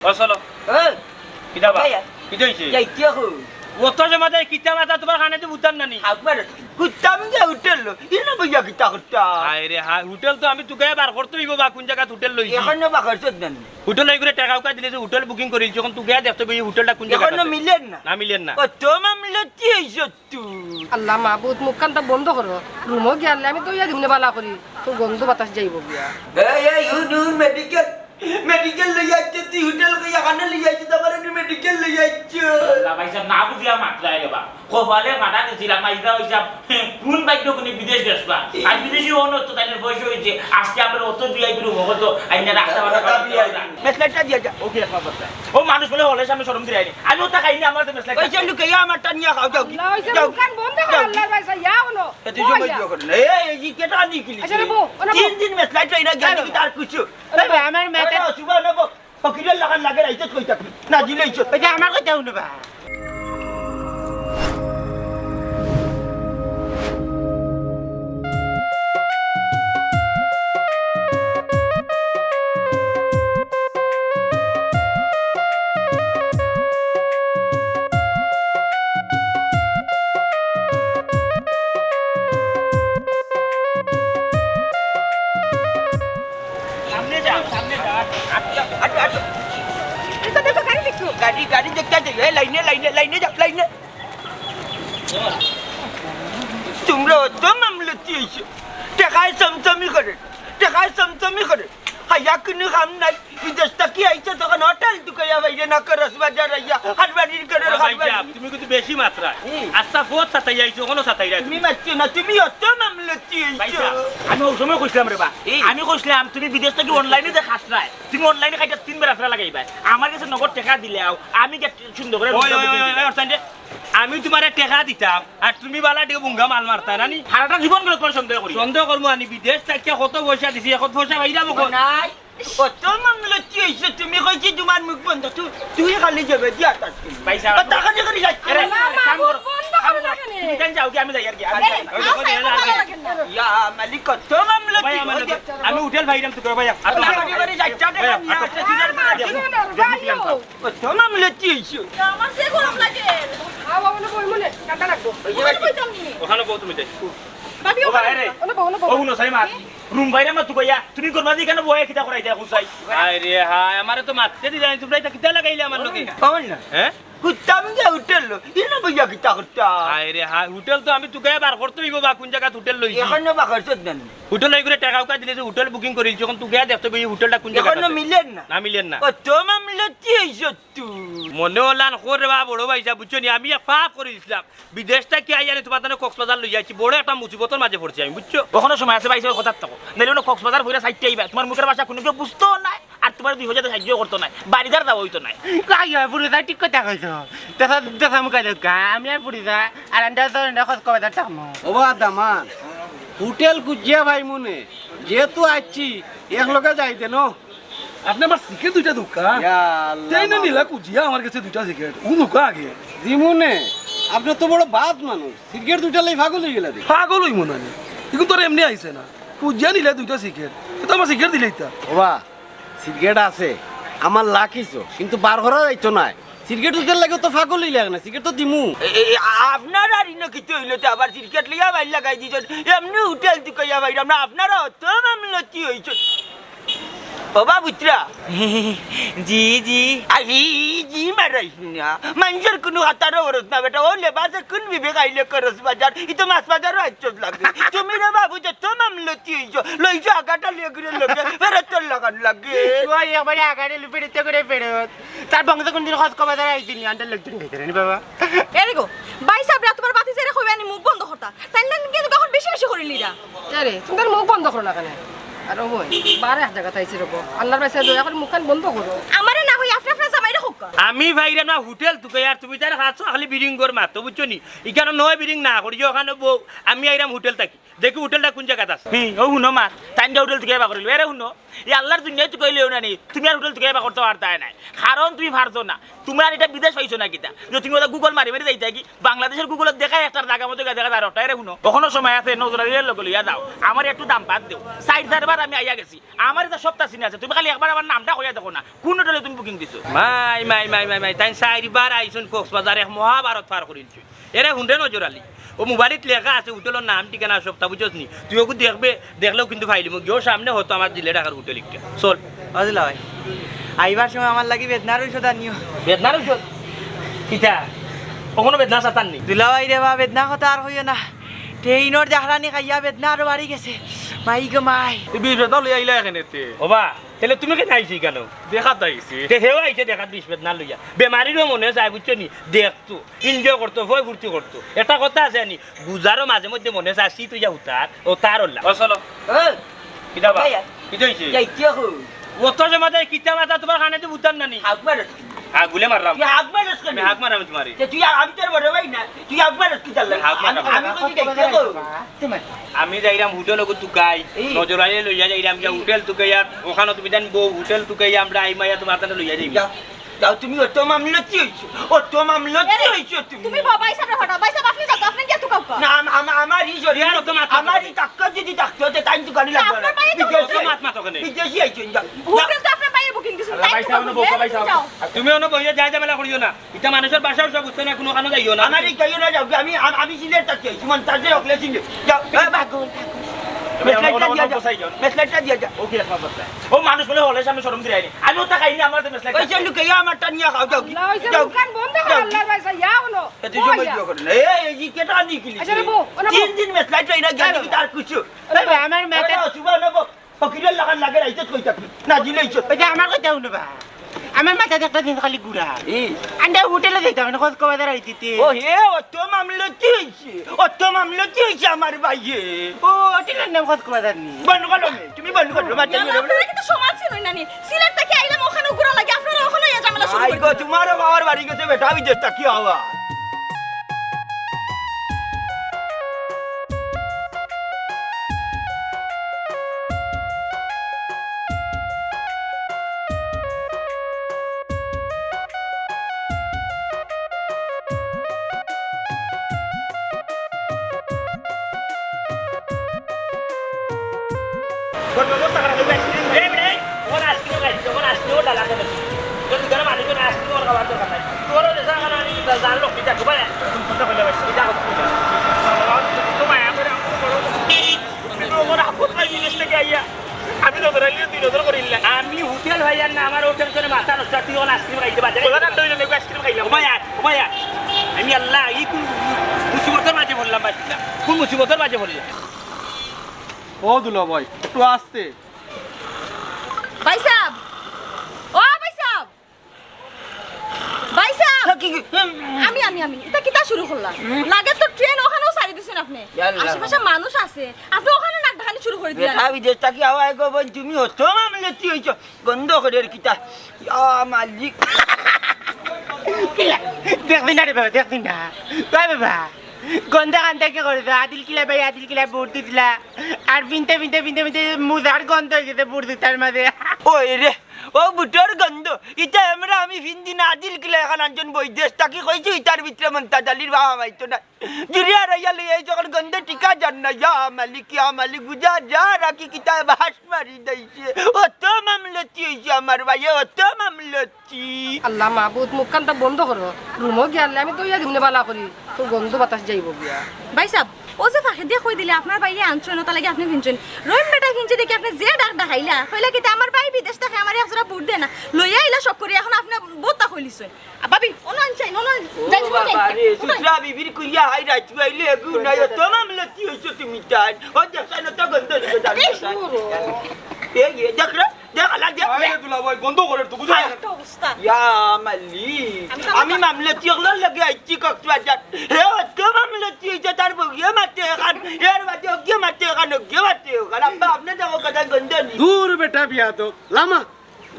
চলো কিতাবা কিতা হইছে যাইতে হো ওতো জমা দেয় কিতাবা তা তোমার খানে তো বুঝতাম না নি একবার কুত্তাম যে হোটেল ইনো বইয়া কিতা করতা হায় রে হায় হোটেল তো আমি তোকে বার করতে হইব বা কোন জায়গা হোটেল লইছি এখনো বাকর দেন হোটেল লই করে টাকা উকা দিলে যে হোটেল বুকিং করিল যখন তোকে দেখতে বই হোটেলটা কোন জায়গা এখনো মিলেন না না মিলেন না কত মামলাতি হইছো তুই আল্লাহ মাহবুদ মুখখানটা বন্ধ করো রুমও গিয়ালে আমি তো ইয়া দিমনে বালা করি তো গন্ধ বাতাস যাইব গিয়া এই ইউনু মেডিকেল মেডিকেল লই যাচ্ছে তুই হোটেল কই এখানে লই যাচ্ছে তারপরে তুই মেডিকেল লই যাচ্ছে আল্লাহ ভাই সাহেব না বুঝিয়া মাত্রায় রে বা কপালে মাথা দিছিলাম মাইদা হইছা কোন বাইক কোনি বিদেশ গেছবা আর বিদেশি হন তো তাইনের বয়স হইছে আজকে আমরা অত ভিআইপি রুম হতো আইনা রাখতে পারতা মেসলাইটা দিয়া যা ওকে একবার বলতে ও মানুষ বলে হলে সামনে শরম দিই আইনি আমি ওটা খাইনি আমার তো মেসলাই ওই চলু কে আমার টানিয়া খাও যাও আল্লাহ হইছে মুখখান বন্ধ করো আল্লাহর ভাইসা ইয়া হলো তুই জমা দিও করে এই কেটা নিকলি আচ্ছা রে বউ, ওনা বউ। তিন দিন মেসলাইটা ইনা গেল কি তার কিছু আমার মাথা সুবা নেব ফকিরের লাগান লাগে রাইতে কই থাকি না দিলেইছো ওইটা আমার কথা শুনবা সামনে যাও আট এটা দেখো গাড়ি দেখো গাড়ি গাড়ি দেখতে যাই লাইনে যাও লাইনে তোমরা অত মামলতি হইছো টাকায় চমচমি করে হাইয়া কোনো কাম নাই বিদেশ থেকে আইছো তখন হোটেল টুকাইয়া বাইরে না করস বাজার আইয়া হাটবাড়ির করে হাটবাড়ি তুমি কিন্তু বেশি মাত্রা হুম। আস্তা ফোত সাতাই আইছো কোনো সাতাই আইছো তুমি মারছো না তুমি অত মামলতি হইছো আমি ওই সময় কইছিলাম রে বা আমি কইছিলাম তুমি বিদেশ থেকে অনলাইনে যে খাসরায় তুমি অনলাইনে খাইতে 3 বার আসরা লাগাইবা আমার কাছে নগদ টাকা দিলেও আমি সুন্দর করে ওই ওই ওই ওই অর্থাৎ আমি তোমারে টাকা দিতাম আর তুমি বালা দিকে বুঙ্গা মাল মারতা নানি সারাটা জীবন করে তোমার সন্দেহ করি সন্দেহ করবো আনি বিদেশ থেকে কত পয়সা দিছি এখন পয়সা পাইলাম নাই অত মামলতি হইছো তুমি কইছি তোমার মুখ বন্ধ তুই খালি যাবে দিয়া তাস ভাই সাহেব টাকা দিয়ে করে যাচ্ছে আরে, আল্লাহ কাম মাহবুদ করো, বন্ধ কাম করো করো। এখানে তুমি কেন যাও কি আমি যাই আর কি আমি যাই। ইয়া মালিক কত মামলতি আমি হোটেল ভাইরাম তো ভাইয়া টাকা দিয়ে করে যাচ্ছে টাকা নিয়ে আসছে সিনার করে কত মামলতি হইছো আমার সে গরম লাগে আও বাবা না বই মনে কাটা রাখবো ওখানে কইতাম নি ওখানে বউ তুমি দেখ বাবি ও ভাই রে ওনা বউ ও হুনো সাই মাত রুম বাইরে মা তুইয়া তুমি করবা দি কেন বয়ে কিটা করাই দেয়া কুসাই আরে হায় আমারে তো মারতে দি জানি তোমরা এটা কিতা লাগাইলে আমার লোকে পাবন না হ্যাঁ কুত্তাম যে হোটেল ইনো বইয়া কিতা করতা আরে হায় হোটেল তো আমি তোকে বার করতে হইব বা কোন জায়গা হোটেল লইছি এখনো বাকর দেন হোটেল লই করে টাকা উকা দিলে যে হোটেল বুকিং করিল যখন তোকে দেখতে বই হোটেলটা কোন জায়গা এখনো মিলেন না না মিলেন না কত মামলতি হইছো তুই মনে হলান করে বা বড় ভাইসা বুঝছো নি আমি এক পাপ করে দিছিলাম বিদেশ থেকে আই জানি তোমার কক্সবাজার লই যাচ্ছি বড় একটা মুসিবতের মাঝে পড়ছি আমি বুঝছো কখনো সময় আছে ভাই কথা থাকো নাইলে না কক্সবাজার ঘুরে সাইডে আইবা তোমার মুখের ভাষা কোনো কেউ বুঝতো নাই আর তোমার 2000 সাহায্য করতো নাই বাড়িদার দাও হইতো নাই কাই হয় পুরো যা ঠিক কথা কইছো দেখা দেখা মুখা দেখা আমি আর পুরি যা আর আন্ডা তো আন্ডা খত কবে দা টাকমো ওবা দামান হোটেল কুজিয়া ভাই মনে যেহেতু আইছি এক লগে যাইতে ন আপনি আমার সিকেট দুইটা দোকা তাই না নীলা কুজিয়া আমার কাছে দুইটা সিকেট ও দোকা আগে দিমুনে আপনি তো বড় বাদ মানুষ সিগারেট দুইটা লাই ভাগল হয়ে গেলা পাগল হই মনে হয় এখন তোর এমনি আইছে না কুজিয়া নিলে দুইটা সিকেট তো আমার সিকেট দিলে ইতা ওবা সিগারেট আছে আমার লাখিছো কিন্তু বার করা যাইতো না সিগারেট দুইটা লাগে তো ভাগল হয়ে লাগে না সিগারেট তো দিমু আপনার আর ইনো কিছু হইলো তো আবার ক্রিকেট লিয়া বাইর লাগাই দিছেন এমনি হোটেল টুকাইয়া বাইরাম না আপনারা অত মামলতি হইছো বাবা পুত্রা জি জি আহি জি মারাইস না মানুষের কোনো হাতারও করস না বেটা ও লেবাসের কোন বিবেক আইলে করস বাজার ই তো মাছ বাজারও আইচত লাগে তুমি রে বাবু যে তো মামলতি হইছো লইছো আগাটা লিয়ে করে লগে ফেরত তোর লাগান লাগে ওই একবার আগাড়ি লুপে দিতে করে ফেরত তার বংশ কোন দিন খত কবে দা আইছিনি আন্ডা লাগছিনি খাইতে নি বাবা এরে গো ভাই সাহেব তোমার বাতি ছেড়ে কইবে আমি মুখ বন্ধ করতা তাই না কিন্তু কখন বেশি বেশি করিলিরা আরে তোমার মুখ বন্ধ করো না কেন আর ওই বারে এক জায়গা তাইছে রবো আল্লাহর ভাইসা দয়া করে মুখখান বন্ধ করো আমারে না হই আপনি আপনার জামাইরে হোক কা আমি ভাইরা না হোটেল তুকে আর তুমি তার খাচ্ছ খালি বিরিং কর মাতো বুঝছো নি এখানে নয় বিরিং না করি ওখানে বউ আমি আইরাম হোটেল থাকি দেখি হোটেলটা কোন জায়গাতে আছে ও শুনো মা তাই হোটেল থেকে এবার করিল এরে শুনো এই আল্লাহর দুনিয়ায় তো কইলেও না নি তুমি আর হোটেল থেকে এবার করতে পারতাই নাই কারণ তুমি পারছো না তুমি আর এটা বিদেশ পাইছো না কিতা যে তুমি ওটা গুগল মারি মারি যাইতা কি বাংলাদেশের গুগলত দেখায় একটা জায়গা মতো দেখা যায় ওটা এরে শুনো কখনো সময় আছে নজরালির লোক লইয়া যাও আমার একটু দাম বাদ দেও 60,000 বার আমি আইয়া গেছি আমার এটা সপ্তাহ চিনে আছে তুমি খালি একবার আমার নামটা কইয়া দেখো না কোন হোটেলে তুমি বুকিং দিছো মাই মাই মাই মাই মাই তাই চারিবার আইসুন কক্সবাজার এক মহাভারত পার করিলছি এরে হুন্ডে নজরালি ও মোবাইলত লেখা আছে হোটেলের নাম ঠিকানা সপ্তাহ বুঝছ নি তুই ওকে দেখবে দেখলেও কিন্তু ফাইলি মুখ গিয়েও সামনে হতো আমার দিলে টাকার হোটেল একটা চল বুঝলা ভাই আইবার সময় আমার লাগি বেদনার ঔষধ আনিও বেদনার ঔষধ কিতা কখনো বেদনা সাতান নি দুলাভাই রে বা বেদনা কথা আর হইও না ট্রেইনর জাহরানি খাইয়া বেদনা আরো বাড়ি গেছে মাই গো মাই বিপদ লই আইলা এখানেতে ওবা তাহলে তুমি কেন আইছি কেন দেখা তাইছি হেও আইছে দেখা বিষ বেদনা লইয়া বেমারিরও মনে যায় বুঝছো নি দেখতো এনজয় করতো ভয় ফুর্তি করতো এটা কথা আছে নি গুজারও মাঝে মধ্যে মনে যায় আসি তুই যা উতার ও তার ওল্লা ও চলো কিতা বা কিতা হইছে যাইতিয়া হো অত জমা দেয় কিতা মাথা তোমার খানে তো উতার নানি আকবার গুলে মারলাম তুই আকবার আমি হাক মারাম তোমারে তুই আমি তোর বড় ভাই না তুই আকবার কি চাল হাক মারাম। আমি কই যাইতিয়া হো আমি যাইরাম হোটেল তুকাই নজরালে লইয়া যাইরাম যা হোটেল তুকাইয়া ওখানে তুমি জান বউ হোটেল তুকাইয়া আমরা আইমাইয়া তোমার তানে লইয়া যাইবি যাও তুমি অত মামলতি হইছো অত মামলতি হইছো তুমি তুমি ভাই সাহেব হঠাৎ ভাই সাহেব আপনি যাও আপনি কি এত কাউকা না আমার ই জড়িয়ে আর তো মাথা আমার ই টাক্কা যদি টাক্কা হতে তাই তো গাড়ি লাগবে আপনার বাইরে তো বিদেশি মাত মাত ওখানে বিদেশি আইছো যা হোটেল তো আপনার বাইরে বুকিং দিছেন আল্লাহ ভাই সাহেব বউ ভাই সাহেব তুমি অন্য বইয়া যাই যাবেলা করিও না এটা মানুষের বাসাও সব বুঝতে না কোনো কানো যাইও না আমার এই গাইও না যাও আমি আমি সিলেট থাকি সুমন তাজে অকলে সিলেট যাও বাগো মেসলাইটটা দিয়া যা ওকে রাখবা বলতে ও মানুষ বলে হলে সামনে শরম দিই আমি ওটা খাইনি আমার তো মেসলা ওই যে লুকাইয়া আমারটা নিয়ে খাও যাও আল্লাহ হইছে দোকান বন্ধ কর আল্লাহর ভাইসা ইয়া হলো এত সময় দিও করে না এই জি কেটা নিকলি আচ্ছা রে বউ, ওনা বউ। তিন দিন মেসলাইটটা ইনা গেলি কি তার কিছু আমার মাথা সুবা না ফকিরের লাগান লাগে রাইতে কই থাকি না জিলে ইচ্ছো ওই যে আমার কথা শুনবা আমার মাথাতে একটা দিন খালি ঘুরা আন্ডা হোটেলে যাইতাম না খোঁজ কবাদার আইতিতে ও হে অত মামলতি হইছে আমার ভাইয়ে ও হোটেলের নাম খোঁজ কবাদার নি বন্ধ করো তুমি বন্ধ করো বাচ্চা আপনারা কিন্তু সমাজ ছিল নানি সিলেট থেকে আইলাম ওখানে ঘোরা লাগে আপনারা ওখানে ইয়া ঝামেলা শুরু আই করে গো তোমার বাবার বাড়ি গেছে বেটা বিদেশ থাকি হওয়া আমি হোটেল ভাইয়ার না আমার হোটেল করে মাথা নষ্ট তুই ওন আইসক্রিম খাইতে বাজারে আইসক্রিম খাইলাম ওমায়া আমি আল্লাহ এই কোন মুসিবতের মাঝে বললাম বাচ্চা কোন মুসিবতের মাঝে বললাম ও দুলা ভাই একটু আসতে ভাই সাহেব ও ভাই সাহেব ভাই সাহেব আমি এটা কিটা শুরু করলাম লাগে তো ট্রেন ওখানেও সারি দিছেন আপনি ইয়াল্লাহ। আশেপাশে মানুষ আছে আপনি ওখানে নাক ঢাকানি শুরু করে দিলেন বেটা বিদেশ থাকি হওয়া গো বোন তুমি অত মামলতি হইছো গন্ধ করে কিতা ইয়া মালিক দেখবি না রে বাবা দেখবি না ভাই বাবা গন্ধা কান্দা কে করে আদিল কিলা ভাই আদিল কিলা বুট দিলা আর বিনতে বিনতে বিনতে বিনতে মুজার গন্ধ হয়ে গেছে বুট দিতার মাঝে ওই রে ও বুটোর গন্ধ ইটা আমরা আমি ফিন্দি না দিল কিলা এখন আনজন বৈদেশ থাকি কইছি ইটার ভিতরে মন্তা ডালির বাবা মাইতো না জুরিয়া রাইয়া লইয়া যখন গন্ধ টিকা যান না ইয়া মালিক বুঝা যা রাখি কিতা বাস মারি দিয়েছে অত মামলতি হইছে আমার ভাই অত মামলতি আল্লাহ মাহবুদ মুখখানটা বন্ধ করো রুমও গিয়ালে আমি তো ইয়া দিমনে বালা করি তো গন্ধ বাতাস যাইব গিয়া ভাই সাহেব ও যে ফাঁকি দিয়ে কই দিলে আপনার বাইরে আনছেন ওটা লাগে আপনি কিনছেন রহিম বেটা কিনছে দেখি আপনি যে ডাক ডাকাইলা কইলা কি আমার ভাই বিদেশ থেকে আমার একজোড়া বুট দেয় না লইয়া আইলা সব করে এখন আপনি বোতা কইলিছেন বাবি ওনা আনছেন ওনা যাই বাবারে সুতরা বিবির কুইয়া হাই রাত বাইলে গু না অত মামলতি হইছে তুমি তাই ও দেখছেন তো গন্ধ দিবে এই দেখরা দেখালা দেখ দুলা ভাই বন্ধ করে তো বুঝা অবস্থা ইয়া মালিক আমি মামলতি হলো লাগে আইছি কক্সবাজার হে অত মামলতি হইছে তার বগিয়ে মাতে খান এর বাদে গিয়ে মাতে খান আব্বা আপনি দেখো কথা গন্ধ নি দূর বেটা বিয়া তো লামা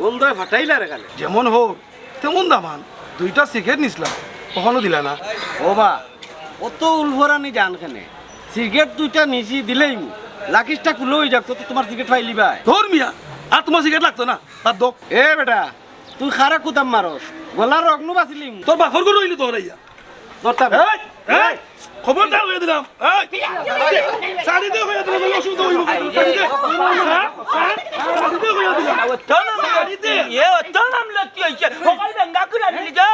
গন্ধ ফাটাইলা রে গালে যেমন হোক তেমন দামান 2টা সিগারেট নিছিলাম কখনো দিলা না ও বা অত উলফরানি জান কেনে সিগারেট 2টা নিছি দিলেই লাকিসটা কুলো হয়ে যাক তো তোমার সিগারেট ফাইলি ভাই ধর মিয়া আর তোমার সিগারেট লাগতো না বাদ দো এ বেটা তুই খারা কুদাম মারস গলার রগ্নু বাঁচিলি তোর বাপর করে রইলি তোর ইয়া দরতা এই এই খবরদার হয়ে দিলাম এই সারি দে হয়ে দিলাম অসুবিধা হইব সারি দে সারি দে হয়ে দিলাম সারি দে এ অত মামলা কি হইছে সকাল বেঙ্গা করে আনিলি যা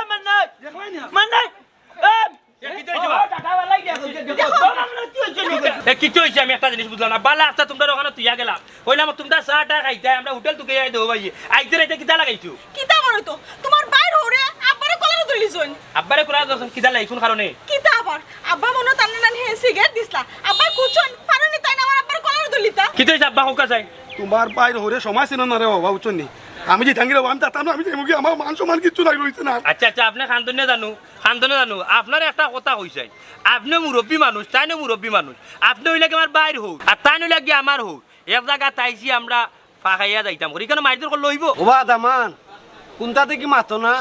দেখলাই না মানে কিছু হয়েছে আমি একটা জিনিস বুঝলাম না বালা আচ্ছা তোমরা ওখানে তুইয়া গেলাম কইলাম তোমরা চাটা খাইতে আমরা হোটেল তুকে যাই দেবো ভাই আইতে রাইতে কিতা লাগাইছো কিতা মনে তো তোমার বাইর হরে আব্বারে কলারে ধরিছুন আব্বারে কোরা দর্শন কিতা লাই কোন কারণে কিতা আবার আব্বা মনে তান্নে নানি হে সিগারেট দিছলা আব্বা কুচন পারনি তাই না আমার আব্বার কলারে ধরিতা কিতা হয়েছে আব্বা হোকা যায় তোমার বাইর হরে সময় ছিল না রে বাবা উচ্চ নি আমি যে থাঙ্গিলে আমি তাতাম না আমি যাইব কি আমার মান সম্মান কিছু নাই রইছে না আচ্ছা আচ্ছা আপনি খানদনে জানো আপনার একটা কথা কইছে আপনি মুরব্বী মানুষ তাই না মুরব্বী মানুষ আপনি হইলে আমার বাইর হোক আর তাই নইলে কি আমার হোক এক জায়গা তাইছি আমরা ফাঁকাইয়া যাইতাম করি কেন মাইদের কল লইব ও বা দামান কোনটাতে কি মাতো না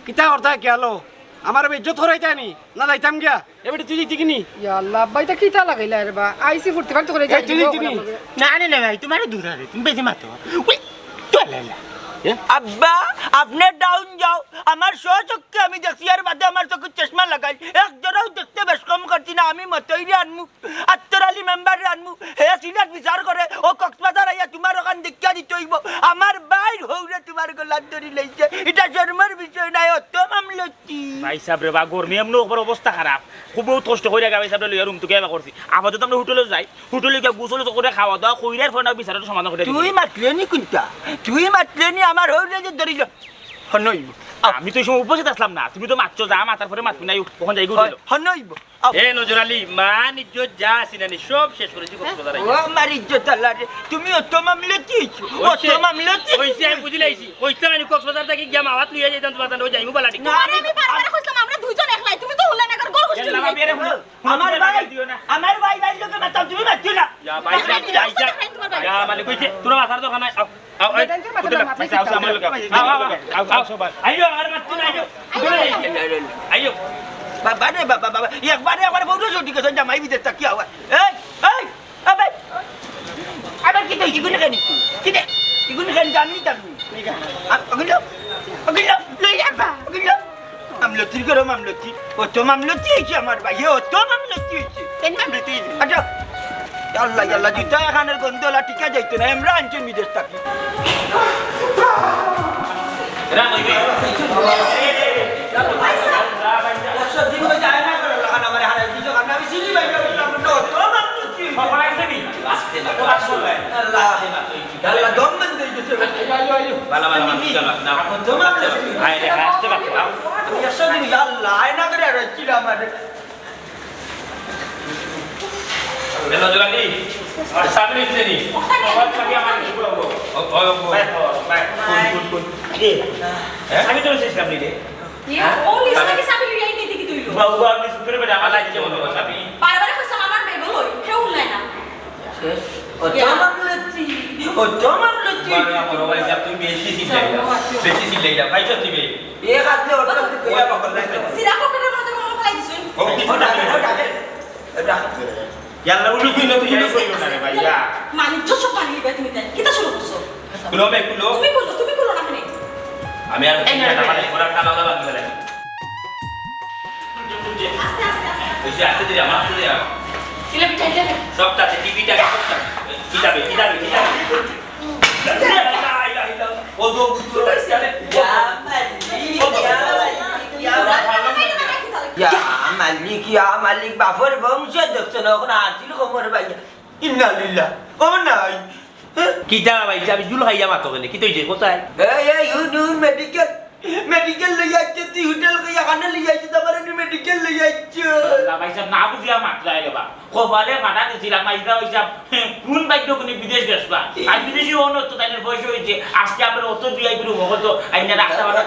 কিতা করতা কেলো আমার ইজ্জত হরাই যায়নি না যাইতাম গিয়া এবারে তুই দিতি কিনি ইয়া আল্লাহ আব্বা এটা কিতা লাগাইলা রে বা আইসি ফুর্তি ফার্তি করে যাই তুই দিতি নি না না না ভাই তোমার দূর আরে তুমি বেশি মাতো ওই চলে আব্বা আপনি ডাউন যাও আমার সচক্ষে আমি দেখছি আর বাদে আমার চোখে চশমা লাগাই এক জোড়াও দেখতে বেশ কম করছি না আমি মতইরে আনমু আত্তর আলী মেম্বারে আনমু হে সিনার বিচার করে ও কক্সবাজার আইয়া তোমার ওখান দেখিয়া দিতে হইব আমার বাইর হৌরে তোমার গলার ধরি লইছে এটা জন্মের বিষয় নাই অত মামলতি ভাই সাহেব রে বা গরমি এমন ওপর অবস্থা খারাপ খুব বহুত কষ্ট করে ভাই সাহেব লইয়া রুম তো কেবা করছি আপাতত আমরা হোটেলে যাই হোটেলে গিয়ে গোসল করে খাওয়া দাওয়া কইরার ফোন বিচারটা সমাধান করে তুই মাতলেনি কোনটা তুই মাতলেনি আমার হৌরে যে ধরিল হনইব আমি তো এই সময় উপস্থিত আসলাম না তুমি তো মারছো যা মাতার পরে মাতবি নাই কখন যাই গেল হনইব এ নজর আলী মান ইজ্জত যা সিনানি সব শেষ করেছি কক্সবাজার ও আমার ইজ্জত আল্লাহ রে তুমি অত মামলতি হইছো অত মামলতি কইছি আমি বুঝি লাইছি কইতাম আমি কক্সবাজার থেকে গিয়া মাওয়াত লইয়া যাইতাম তোমার তান যাইমু বালা ঠিক আরে আমি বারবার কইছিলাম আমরা দুইজন একলাই তুমি তো হুলা নাগার গোল গোষ্ঠী আমার ভাই ভাই লোকে মাতাও তুমি মাতছো না যা ভাই যা মানে কইছে তোরা মাথার দোকান আও আও পয়সা আছে আমার লোক আও সবাই আইও আর মাতছি না আইও আইও বাবা রে বাবা বাবা একবারে বড় জোটি গেছে জামাই বিদেশ তা কি হয় এই এই আবে আবার কি তুই ইগুনে কেন কি ইগুনে কেন জানি জানি অগিলো লই যাবা অগিলো মামলতি করো মামলতি অত মামলতি হইছে আমার ভাই অত মামলতি হইছে কেন মামলতি আচ্ছা আল্লাহ আল্লাহ দিতা এখানের গন্ধলা টিকা যাইতো না আমরা আনছেন বিদেশ থাকি রাম হইবে সত্যি করে যায় না করে লাগান আমার হারাই দিছো কারণ আমি চিনি ভাই তো মামলতি সবাই আইছেনি আসতে না আল্লাহ আল্লাহ দম বন্ধ হয়ে গেছে বালা বালা চলো না তো মামলতি আই রে আসতে বাকি আমি আসলে আল্লাহ আয়না করে রাখছিল আমার নজর আলী আর সামনে ইসলেনি আওয়াজ লাগি আমার বলবো ও বাই কোন আমি তো শেষ কামলি রে ও লিসা সাবি লিয়াই নি দিকি তুইলো বাবু আমি সুন্দর বেটা আমার লাগছে মনে হয় আমি বারবার কইছিলাম আমার বেগল হই হে হুলাই না অত মামলতি বাবা বড় ভাই যা তুমি বেশি সিলাইলা ভাই সত্যি বে এ হাতে অত কইয়া বকল না সিরা পকেটের মধ্যে মনে ফলাই দিছুন ও কিছু না এটা ইয়াল্লা উনি কইলো তুই এই কইলো না রে ভাই ইয়া মানে যত পানি লিবা তুমি তাই কিতা শুরু করছো কুলো মে কুলো তুমি কুলো না কেনে আমি আর মানে পুরা কালো লাগা গেল আস্তে আস্তে আস্তে ওই যে আসতে দিরা আমার আসতে দিরা কিলা বিটাই দে সবটা টিভিটা সবটা কিতাবে ও দো গুলো আসলে ইয়া মালিক বাফর বংশ দেখছো না ওখানে আসছিল কোমর ভাই ইন্না লিল্লাহ ও নাই কিতা ভাই যাবি জুল খাইয়া মাতো কেন কি তৈছে কোথায় এই ইউনু মেডিকেল লই যাচ্ছে তুই হোটেল কইয়া কানে লই যাচ্ছে তোমার মেডিকেল লই যাচ্ছে ভাই সাহেব না বুঝিয়া মাত্রায় রে বা কোবালে ফাটা দিছিলাম মাইদা হইছা কোন বাইক কোন বিদেশ গেছবা আর বিদেশি হনো তো তাইনের বয়স হইছে আজকে আমরা অত ভিআইপি রুম হতো আইনা রাস্তা বাটা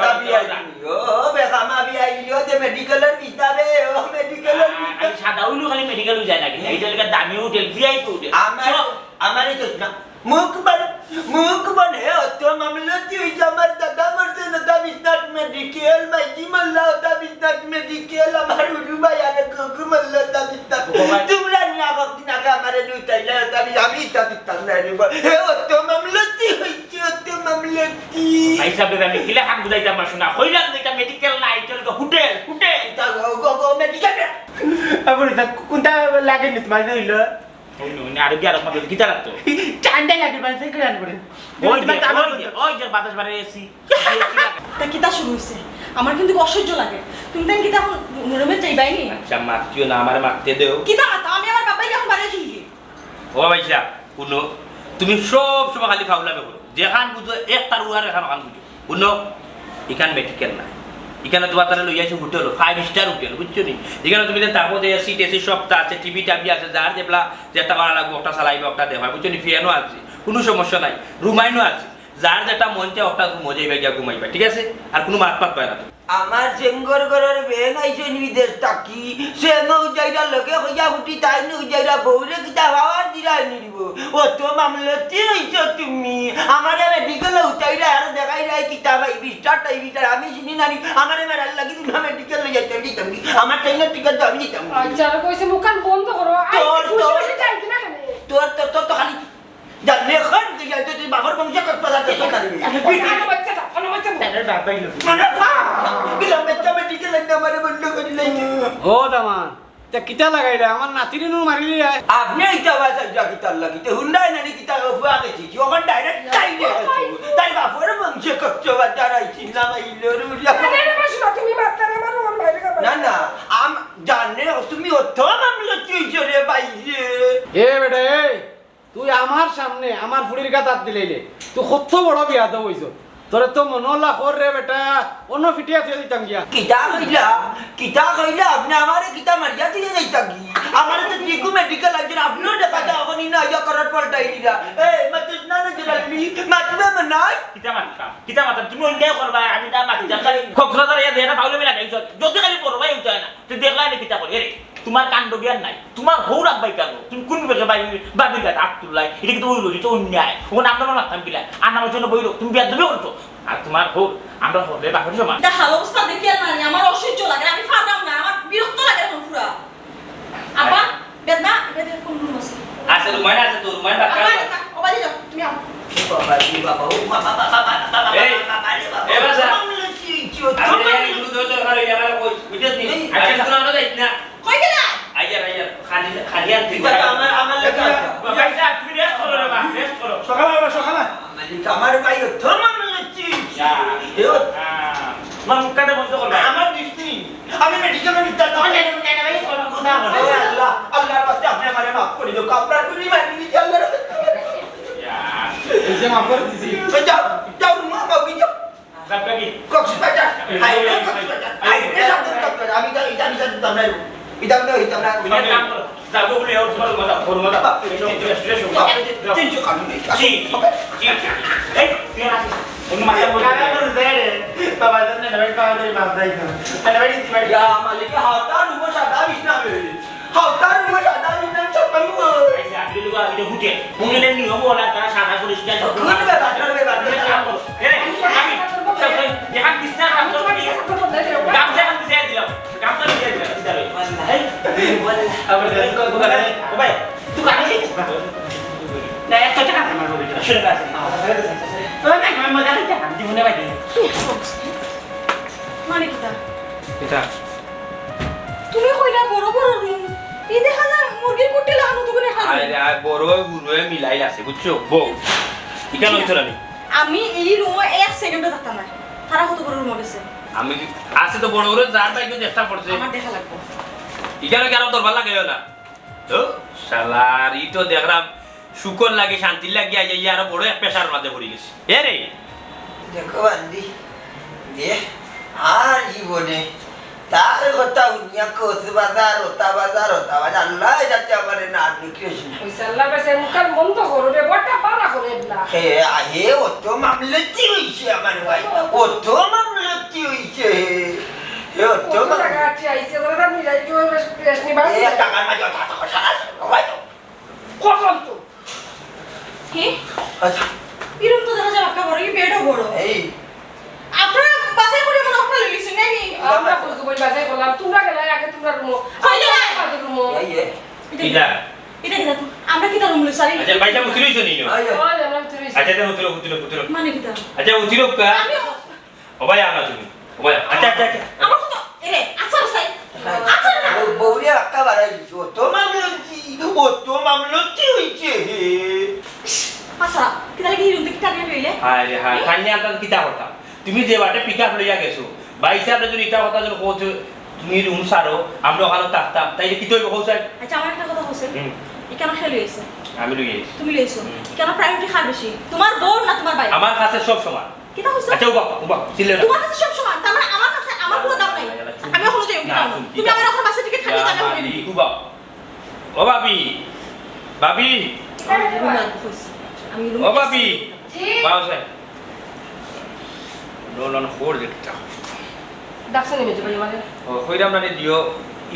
ও বেকামা বিআইও দে মেডিকেলের বিস্তারে ও মেডিকেলের আমি সাদা হইলো খালি মেডিকেল যায় নাকি এইটা দামি হোটেল ভিআইপি হোটেল আমারই তো না মুখ বার মুখ বনে অত মামলতি হইছে আমার দাদা মরছে নতা বিশ্বনাথ মেডিকেল মাইজি মাল্লা ওটা বিশ্বনাথ মেডিকেল আমার উরু ভাই আরে কুকু মাল্লা ওটা বিশ্বনাথ তোমরা নিয়া কতদিন আগে আমার দুইটাইলা ওটা আমি এটা বিশ্বনাথ নাই হে অত মামলতি হইছে অত মামলতি ভাই সাহেব আমি কিলা খান বুঝাইতাম না শোনা কইলাম যে এটা মেডিকেল না এটা হলো হোটেল হোটেল এটা গো মেডিকেল আপনি তা কোনটা লাগেনি তোমার হইলো ওই আর কি আর আমাদের কিতা লাগতো চান্ডা লাগে মানে সেই করে আনবেন ওই যে বাতাস বারে এসি তা কিতা শুরু হইছে আমার কিন্তু অসহ্য লাগে তুমি তাই কিতা এখন রুমে যাইবাইনি আচ্ছা মারতিও না আমার মারতে দেও কিতা মাতা আমি আমার বাবাই এখন বাড়ি দিই ও ভাইসা শুনো তুমি সব সময় খালি ফাউলামে করো যেখান বুঝো এক তার উহার এখান ওখান বুঝো শুনো এখান মেডিকেল নাই এখানে তোমার তারা লই যাইছো হোটেল 5 স্টার হোটেল বুঝছো নি এখানে তুমি তারপর যে সিট এসি সবটা আছে টিভি টাবি আছে যার যেগুলা যেটা করা লাগবে ওটা চালাইবে ওটা দেওয়া বুঝছো নি ফ্যানও আছে কোনো সমস্যা নাই রুমাইনও আছে যার যেটা মন চায় ওটা মজাইবে গিয়া ঘুমাইবা ঠিক আছে আর কোনো মাত পাত পায় না আমার চেঙ্গর ঘরের বেন আইছে বিদেশ থাকি সে নৌ যাইরা লোকে হইয়া ফুটি তাই নৌ যাইরা বউরে কিতা ভাবার দিরাই নিব ও তো মামলতি হইছ তুমি আমার মেডিকেল উঠাইরা আর দেখাই রাই কিতা ভাই বিস্টার টাই বিটার আমি চিনি নানি আমার মেরাল লাগি তুমি মেডিকেল লই যাইতে দিতাম আমার ট্রেনের টিকেট দাও আমি দিতাম আচ্ছা আর কইছে মুখান বন্ধ করো তোর তো খালি জানলে খান যে যাইতে তুই বাবার বংশ কত পদার্থ তো করবি মানে বিলম বেচ্চা মেডিকেল না মারে বন্ধ করে লাইছে ও দামান তা কিতা লাগাইলা আমার নাতিরে নু মারিলি আপনি এইটা বাজা জাকিতার লাগিতে হুন্ডাই নানি কিতা ফুয়া গেছি যখন ডাইরেক্ট টাইলে আছে তাই বাপর বংশ কত বাজার আইছি না মাইলো রুরিয়া না না আম জানে তুমি অত মামলা তুই জরে বাইরে এ বেটা এ তুই আমার সামনে আমার ফুড়ির গা তাত দিলাইলে তুই কত বড় বিয়া তো হইছ তোরে তো মনলা কর রে বেটা অন্য ফিটিয়া তুই দিতাম গিয়া কিতা কইলা আপনি আমারে কিতা মারিয়া দিয়ে যাইতা কি আমারে তো টিকু মেডিকেল আইছে আপনিও দেখা দাও আপনি না ইয়া করার পলটাই দিলা এই মাতুস না না জরালি মাতবে মনাই কিতা মাতা তুমি অন্যায় করবা আমি তা মাতি যাম কক্সবাজার ইয়া দেনা পাউলে মিলা গাইছ যদি খালি করবাই উঠায় না তুই দেখলাই না কিতা করে রে তোমার কাণ্ড জ্ঞান নাই তোমার হৌর আব্বাই কেন তুমি কোন বেগে বাবির গাছ আটতুল্লাই এটা কিন্তু ওই তো অন্যায় ওখানে আমরা মারতাম কিলা আর নামের জন্য বইল তুমি বিয়ার দেবে করতো আর তোমার হৌর আমরা হলে বাপের সমান এটা হাল অবস্থা দেখি আর নানি আমার অসহ্য লাগে আমি ফাটাম না আমার বিরক্ত লাগে এখন পুরা আপা বেদনা বেদনা কোন রুম আছে আছে রুমাইন আছে তো রুমাইন রাখা ওবাদি যাও তুমি আও বাবা ও বাবা এই এ বাসা আমি এগুলো তো করে যারা কই বুঝছ নি আজকে তো আমরা যাইত না কই গেলা আইয়ার খালিয়ান ঠিক আমার লাগা ভাইসা তুমি রেস্ট করো রে বা রেস্ট করো সকালে আমার ভাই তো মামলাচ্ছি তোমার মুখটা বন্ধ করবে আমার দৃষ্টি আমি মেডিকেলে নিতে আল্লাহ আল্লাহর পাশে আপনি আমারে মাফ করে দাও আপনার গুলি মারি দিতে আল্লাহর এই যে মাফ করে দিছি যাও যাও মা বাবু যাও বাপকা কি কক্সবাজার হাইরে কক্সবাজার হাইরে কক্সবাজার আমি জানি তোমরা ইদাম না ইদাম না কাম করো যাবো বলে ওর তোমার মজা করো মজা তিনশো কাটুন জি জি এই তুই আসি অন্য মাথা বলে বাবা জানে না ভাই পাওয়া যায় মাছ দাই না তাহলে ভাই দিতে পারি মালিক হাওতার রুমো সাদা বিছনা হাওতার রুমো সাদা বিছনা চপন ভাইসা আপনি লোক আগে হুটে হুটে নিয়ম বলা তারা সাদা করে শিখা যাবে খুলবে বাটরবে কাম করো এই আমি যেখান বিছনা কাম করো গামছা কাম দিয়ে দিলাম গামছা দিয়ে দিলাম দিদারে এই আবার দেখো কোথায় ও ভাই তুই কানে না এত টাকা আমার বলে শুনে গেছে তো না আমি মজা করতে জীবনে ভাই মানে কিটা এটা তুমি কইলা বড় বড় রুম এই দেখা না মুরগির কুট্টি লাগানো তো করে খাবে আরে আয় বড় গুরুয়ে মিলাইল আছে বুঝছো বউ ইকান হইতো না আমি এই রুমে 1 সেকেন্ডও থাকতাম না তারা কত বড় রুম গেছে আমি আছে তো বড় বড় যার বাইকে চেষ্টা করছে আমার দেখা লাগবে ইকানো কি আর দরবার লাগাইও না তো শালার ই তো দেখলাম শুকর লাগে শান্তি লাগি আই যাই আর বড় এক পেশার মাঝে পড়ে গেছে এ রে দেখো বান্দি দে আর জীবনে তার কথা উনিয়া কক্সবাজার ওতা বাজার আল্লাহ যাতে আমারে না কৃষ্ণ পয়সা আল্লাহ বেশে মুখান বন্ধ করো রে বড়টা পারা করে না হে আহে অত মামলতি হইছে আমার ভাই অত মামলতি হইছে হে অত কত টাকা আছে আইছে দাদা মিলাই তো রেশনি বাড়ি এ টাকার মাঝে অত কথা সারা ভাই কত তো কি আচ্ছা ইরম তো দেখা যায় বাক্কা বড়, এই বেডও বড়। এই আপনারা বাসায় করে মনে আপনারা লইছেন নাকি? আমরা বুঝতে বই বাজাই করলাম তোমরা গেলে আগে তোমরা রুমো কইলে রুমো কিলা এটা কি দেখো আমরা কি তার রুম লই সারি আচ্ছা ভাইটা উঠিরইছো নি ওই আমরা তুই আচ্ছা তে উঠিরো মানে কি তা আচ্ছা উঠিরো কা আমি ও ভাই আনা তুমি ও ভাই আচ্ছা আমার তো এরে আচ্ছা সাই আচ্ছা বউরিয়া আক্কা বাড়াইছো তো মামলতি হইছে আচ্ছা কি তাহলে কি রুম থেকে টাকা লইলে হায় রে হায় কান্যা আনতা কিতা কথা তুমি যে বাটে পিকআপ লইয়া গেছো ভাই সাহেব যদি ইটা কথা যদি কইছো তুমি রুম সারো আমরা ওখানে থাকতাম তাইলে কি তৈব কইছ আচ্ছা আমার একটা কথা হোসেন ইকানা খেলে হইছে আমি লই আইছি তুমি লইছো ইকানা প্রায়োরিটি খার বেশি তোমার বউ না তোমার ভাই আমার কাছে সব সমান কিটা হইছে আচ্ছা ও বাবা চিল্লে না তোমার কাছে সব সমান তার মানে আমার কাছে আমার কোনো দাম নাই আমি এখনো যাই তুমি আমার এখন বাসে টিকিট খালি দাম হইনি ও ভাবি ভাবি আমি ও ভাবি বাবা সাহেব লোন খোর দেখতা ডাকছ নি মেজো ভাই মানে ও কইরাম না দিও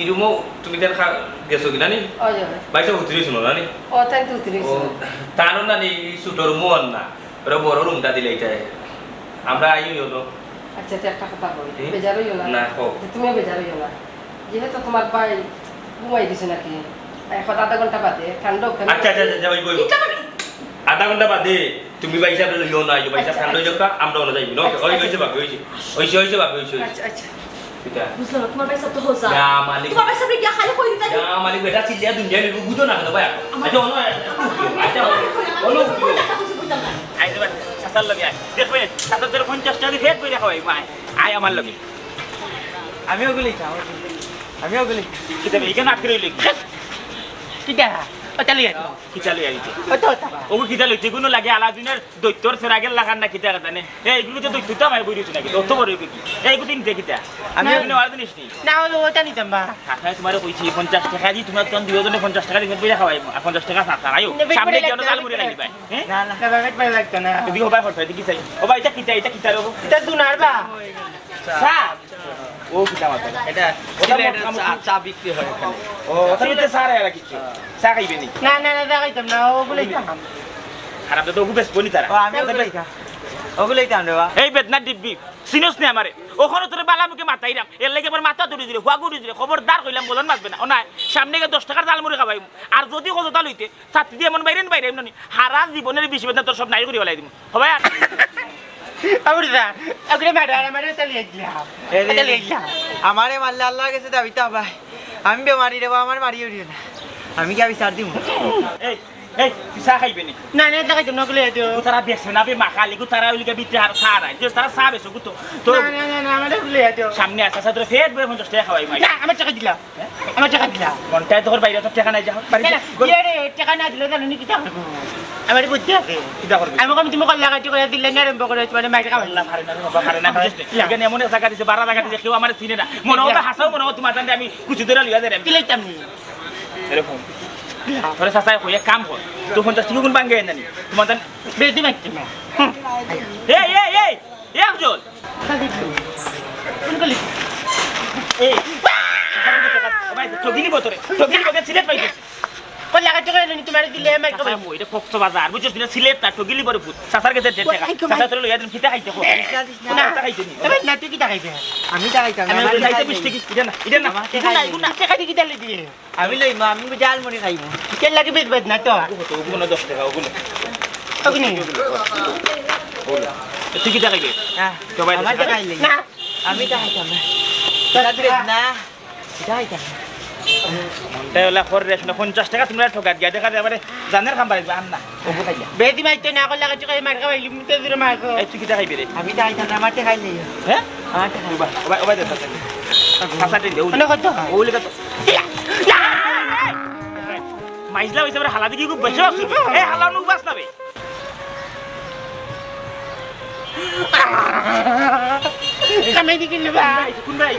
ইরুমো তুমি দেন গেছো কিনা নি ও যাবে বাইসা উতরিছো না নি ও তাই তো তুই ও তানো না নি সুটোর মন না ওরা বড় রুমটা দিলে এটাই আমরা আইও তো আচ্ছা তো একটা কথা বলি বেজার হইও না না হোক তুমি বেজার হইও না যেহেতু তোমার ভাই ঘুমাই দিছে নাকি এখন আধা ঘন্টা বাদে ঠান্ডা আচ্ছা ওই বই আধা ঘন্টা বাদে তুমি বাইসা লইও না আইও বাইসা ঠান্ডা হয়ে যাক আমরা ওনা যাইবি না ওই হইছে বাকি হইছে বাকি হইছে আচ্ছা আচ্ছা কিটা বুঝলো না তোমার ভাই সব তো হোসা না মালিক তোমার ভাই সব কি খালি কই দিতা না মালিক বেটা চিল্লিয়া দুনিয়া লইব বুঝো না কেন ভাই আচ্ছা ওনা আচ্ছা ওনা আইতে পারে সাসার লগে আয় দেখবে সাসার তোর 50 টাকা ফেট কইরা খাওয়াই মাই আয় আমার লগে আমি ওগুলি খাও আমি ওগুলি কিতা এইখানে আটকে রইলি কিটা ও চালি গেছো কিতা লই আইছে ও তো ওগো কিতা লইতে কোনো লাগে আলাদিনের দৈত্যর সেরাগের লাগান না কিতা কথা নে এইগুলো তো দৈত্য তো আমার বইরিছ নাকি দৈত্য বড় কি এইগুলো দিন কিতা আমি এখানে আর জিনিস নেই না ওটা নিতাম বা কাকা তোমার কইছি 50 টাকা দি তোমার তখন দুজনে 50 টাকা দিবেন বইরা খাওয়াই আর 50 টাকা সাথে আইও সামনে কেন জাল মুড়ে লাগি ভাই হ্যাঁ না না বাবা ভাই লাগতো না তুমি হবাই হঠাৎ কি চাই ও ভাই এটা কিতা রব এটা দুনার বা চা ও কিতা মাথা এটা চা বিক্রি হয় এখানে ও তাহলে সারা এরা কিছু চা খাইবে নি না না না দেখাইতাম না ওগুলো খারাপ তো ওগু বেশ বনি তারা আমি ওগুলি খা ওগুলি খাম রে বা এই বেদনা দিব্বি সিনোস নে আমারে ওখানে তোর বালা মুখে মাথাইরাম এর লাগি আমার মাথা তুলি দিলে হুয়া গুড়ি দিলে খবরদার কইলাম বলন মারবে না ও নাই সামনে গিয়ে 10 টাকার জাল মুড়ি খাবাই আর যদি কজতা লইতে ছাত্রী দিয়ে এমন বাইরেন বাইরে এমনি হারা জীবনের বেশি বেদনা তোর সব নাই করি বলাই দিম হবাই আবুরদা ওগুলো মারা আমারে চালিয়ে দিলাম চালিয়ে দিলাম আমারে মারলে আল্লাহর কাছে দাবি তা ভাই আমি বেমারি রে বা আমার মারিও দিও না আমি কি বিচার দিব এই এই তুই চা খাইবে নি না না দেখাইতাম না ওগুলো দিও তারা বেছে না বে মাখালি গু তারা ওইলিকে বিতে আর চা নাই যে তারা চা বেছো গুতো তো না না না না আমারে ওগুলো দিও সামনে আসা তোর ফেট বই 50 টাকা খাওয়াই মাই না আমার টাকা দিলাম আমার টাকা দিলাম ঘন্টায় তোর বাইরে তো টাকা নাই যা বাড়ি যা রে টাকা না দিলে জানো নি কি টাকা আমার বুদ্ধি আছে কিটা করবি আমি কম তুমি কল্লা কাটি করে দিলে না আরম্ভ করে মানে মাইকে খাবেন আল্লাহ পারে না বাবা পারে না এখানে এমন এক জায়গা দিছে 12 জায়গা দিছে কেউ আমার চিনে না মনে হয় হাসাও মনে হয় তোমার জানতে আমি কিছু ধরে লিয়া দেব দিলাইতাম নি এরকম তোরে সাসাই কই কাম কর তো 50 টাকা গুণ বাঙ্গে নানি তোমার জান বেশি মাইতে না এই আফজল কোন কলি এই ভাই ঠগিনি বতরে ঠগিনি বকে সিলেট পাইছে কল্লা কাটি করে নি তোমার দিলে মাইকে খাবেন সাসা এটা কক্স বাজার বুঝছস না সিলেট না ঠগিলি বড় ফুট সাসার কাছে 1.5 টাকা সাসা তোর লইয়া দিন ফিতা খাইতে কো না খাইতে নি তবে না তুই কি টাকাইবে আমি টাকাইতাম আমি খাইতে 20 টাকা এটা না না টাকা দি কি দিলে দিয়ে আমি লইম আমি জাল মুড়ি খাইব কেন লাগে বেদ বেদ না তো ওগুলো 10 টাকা ওগুলো ওগুনি তুই কি টাকাইবে হ্যাঁ সবাই আমার টাকাইলে না আমি টাকাইতাম না তোরা বেদ না টাকাইতাম তাই ওলা খর রেছ না 50 টাকা তোমরা ঠগাত গিয়া দেখা যাবে জানের খাম পারিবা আন না ওগু খাইয়া বেদি মাইতে না কল্লা কাটি করে মার খাবাইলি মুতে দিলে মার খাও এই তুই কি টাকাইবে রে আমি টাকাইতাম না আমার টাকাইলে হ্যাঁ আমার টাকাইলে ওবাই দে সাসা দে দেউ না কত ওগুলো কত মাইজলা হইছে বড় হালা দেখি খুব বেশি আছে এ হালা নু বাস না বে কামাই দি কিলে বা কোন ভাই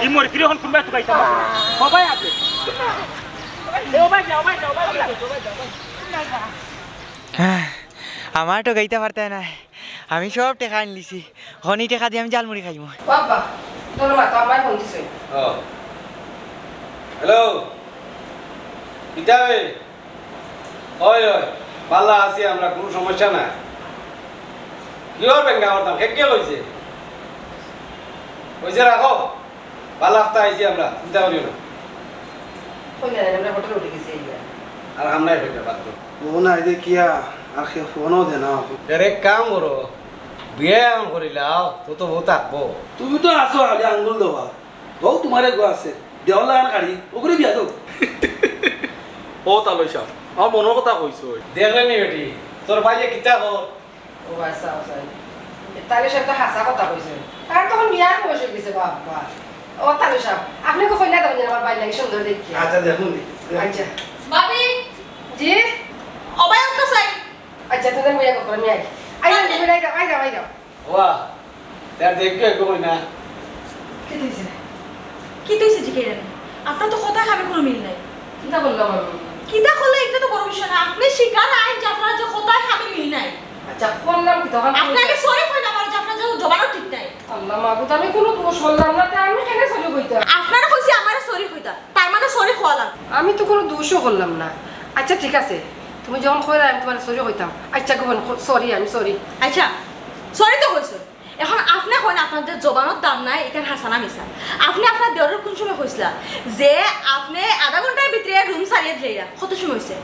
ই মোর কিরে হন কোন ভাই তুই পাইতা সবাই আছে আমার তো গাইতে পারতে না আমি সব টাকা আনলিছি হনি টাকা দিয়ে আমি জালমুড়ি খাইব বাবা তোর মা তো আমার ফোন দিছে হ্যালো কিতাবে ওই ওই ভালো আছি আমরা কোনো সমস্যা না কিহর বেঙ্গা করতাম কে কইছে কইছে রাখো ভালো আফতা আইছি আমরা চিন্তা করিও না হোটেলে উঠে গেছি আর আমরা এটা বাদ দাও ও না এদের কিয়া আর সে ফোনও দে না এর এক কাম করো বিয়ে এখন করিলাও তো তো বউ থাকবো তুমি তো আছো খালি আঙ্গুল দেওয়া বউ তোমারে গো আছে দেওয়ার লাগান গাড়ি ওগুলো বিয়া দাও ও তালই সাহ আমার মনের কথা কইছো দেখলে নি বেটি তোর ভাইয়ে কিতা কর ও আচ্ছা আচ্ছা তাহলে সব তো হাসা কথা কইছে আর তখন বিয়ার বয়স হয়ে গেছে বাবা ও তাহলে সব আপনি কখন না দেবেন আমার বাইরে লাগে সুন্দর দেখি আচ্ছা দেখুন আচ্ছা বাপি জি অবায়ক তো চাই আচ্ছা তোদের বিয়া কখন আমি আই আই যাও ওয়া তার দেখবে কই না কি দিছে কি তুইছে জিকে রে আপনার তো কথা খাবে কোনো মিল নাই চিন্তা করলাম আমি কিতা করলে এটা তো বড় বিষয় না আপনি স্বীকার আইন যে আপনার যে কথা খাবে মিল নাই আচ্ছা করলাম কি তখন আপনাকে সরি কই না আমার যে আপনার যে জবানও ঠিক নাই আল্লাহ মাহবুব আমি কোনো দোষ বললাম না তাই আমি কেন চলে কইতাম আপনারা কইছে আমারে সরি কইতা তার মানে সরি খোয়া লাগ আমি তো কোনো দোষও করলাম না আচ্ছা ঠিক আছে তুমি যখন কইরা আমি তোমার সরি কইতাম আচ্ছা গোবন সরি আমি সরি আচ্ছা সরি তো কইছো এখন আপনি কই না আপনার যে জবানত দাম নাই এখানে হাসানা মিশা আপনি আপনার দেওরের কোন সময় কইছিলা যে আপনি আধা ঘন্টার ভিতরে রুম সারিয়ে দিলেরা কত সময় হইছে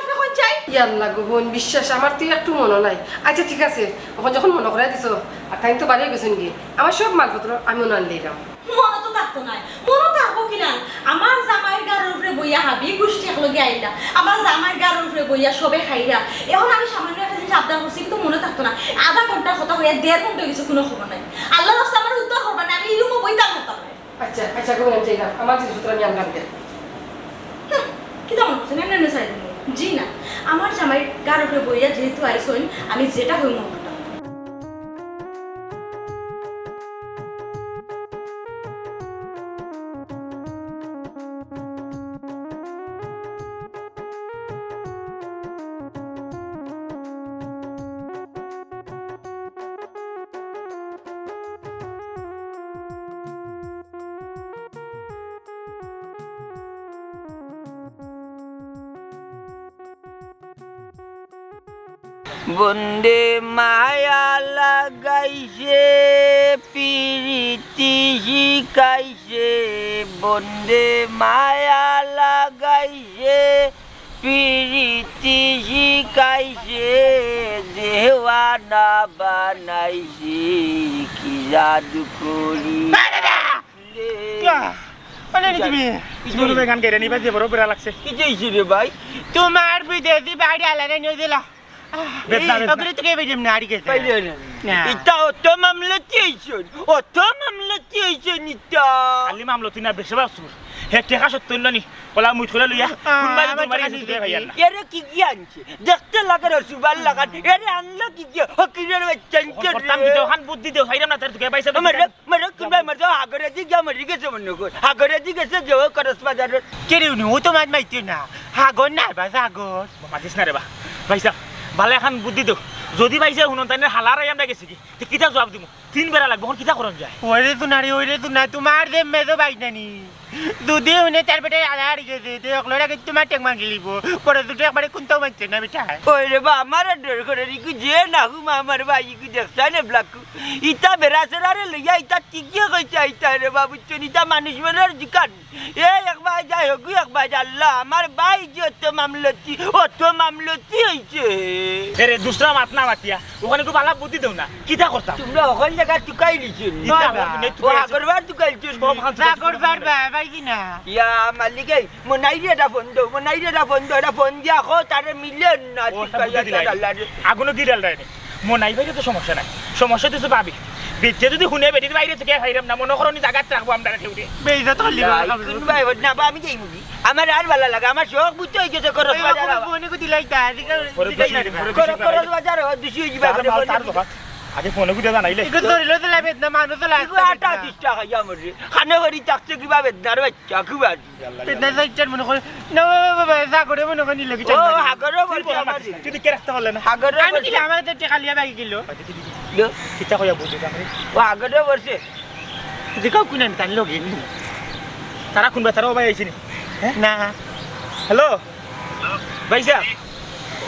আপনি কোন চাই ইয়াল্লা গোবন বিশ্বাস আমার তো একটু মনে নাই আচ্ছা ঠিক আছে এখন যখন মনে করে দিছো আর তাই তো বাড়ি গেছেন কি আমার সব মালপত্র আমি আন দিলাম মনে তো থাকতো না মনে থাকবো কিনা আমার জামাইয়ের গার উপরে বইয়া হাবি গোষ্ঠী একলগে আইলা আমার জামাইয়ের গার উপরে বইয়া সবে খাইরা এখন আমি সামান্য একটা জিনিস আবদার করছি কিন্তু মনে থাকতো না আধা ঘন্টার কথা হইয়া 1.5 ঘন্টা হয়ে গেছে কোনো খবর নাই আল্লাহ রাস্তা আমার উত্তর করবা না আমি এই রুমে বইতাম হতাম না আচ্ছা আচ্ছা গোবন আমি চাইলাম আমার জিনিসপত্র আমি আনলাম দেন কি তেমন করছেন এমনি চাই জি না আমার জামাইয়ের গার উপরে বইয়া যেহেতু আইসন আমি যেটা হইম ওটা বন্দে মায়া লাগাইছে পিরিতি শিকাইছে বন্দে মায়া লাগাইছে পিরিতি শিকাইছে দেওয়ানা বানাইছে কি জাদু করি গান গাইরা নিবা দিয়ে বড় বেড়া লাগছে কি চাইছি রে ভাই তোমার বিদেশি বাড়ি আলাদা নিয়ে দিলা ওগুলো তো কে বেরিয়ে না আড়ি গেছে ইটা অত মামলাতি হইছন অত মামলাতি হইছন ইটা খালি মামলা তুই না বেশি বাসুর হে টেকা সত্তর নি কলা মুই থলে লইয়া কোনবাই তোমারে দিতে ভাইয়া না এরে কি কি আনছে দেখতে লাগে রসুবাল লাগান এরে আনলো কি কি হকিরের বাচ্চানকে করতাম কি দেও খান বুদ্ধি দেও হাইরাম না তার তুই পাইছে মরে কোনবাই মরজা আগরে দিকে মরি গেছে মনে কর আগরে দিকে সে যাও করস বাজার কেরে উনি ও তো মাছ মাইতো না হাগর না বা সাগর মাতিস না রে বা ভাইসা ভালো এখন বুদ্ধি দেও যদি ভাইসা শুনুন তাই হালারাই আমরা গেছি কি তুই কিতা জবাব দিব 3 বেলা লাগবে কিতা করন যায় ওরে তো নারী ওরে তো না তোমার যে মেজো বাইক নানি দুধে উনি তার পেটে আলা হারি গেছে তো একলো আগে তোমার টেক মাগি লিব পরে দুটো একবারে কোনটাও মানছে না বেটা ওই রে বা আমার ডর করে রিকু যে না হুমা আমার ভাই কি দেখছ না ব্লাক ইটা বেরাসের আরে লইয়া ইটা টিকিয়ে কইছে ইটা রে বাবু চনিটা মানুষ মনের দোকান একবার যাই হোক একবার আল্লাহ আমার ভাই যত মামলতি হইছে এরে দুসরা মাত না মাতিয়া ওখানে একটু ভালো বুদ্ধি দেও না কিতা করতাম তোমরা ওখান জায়গা টুকাই দিছেন আগরবার টুকাইছেন আগরবার বাইজি না ইয়া মালিকে মনাইরেটা ফোন দো এটা ফোন দিয়া কো তারে মিলেন না আগুনো কি ডাল রায় মো নাই ভাই তো সমস্যা নাই সমস্যা তো পাবি বেচে যদি শুনে বেটির বাইরে থেকে খাইরাম না মনে করনি জায়গা রাখবো আমরা ঠেউরে বেইজা তো লিবা ভাই না বা আমি যাই মুভি আমার আর ভালো লাগে আমার শখ বুঝতে হই গেছে করস বাজার ফোনে কো দিলাই তা করস বাজার দুশি যাবে করে আগে ফোনে গুদা জানাইলে ইগো ধরিলো তো লাভে না মানুষ তো লাগবে 28 টাকা যামরে খানে বাড়ি চাকতে কি ভাবে দার বাচ্চা কি বাদ তেনা যাইছেন মনে করে না বাবা সাগরে মনে করে নিলে কি ও হাগরে বলতে আমার তুই কে রাখতে পারলে না হাগরে আমি কি আমার তো টাকা লিয়া বাকি কিলো কিতা কইয়া বুঝি তামরে ও হাগরে বলছে দেখাও কোন টান লগি তারা কোন বেতারও ভাই আইছিনি না হ্যালো ভাইসা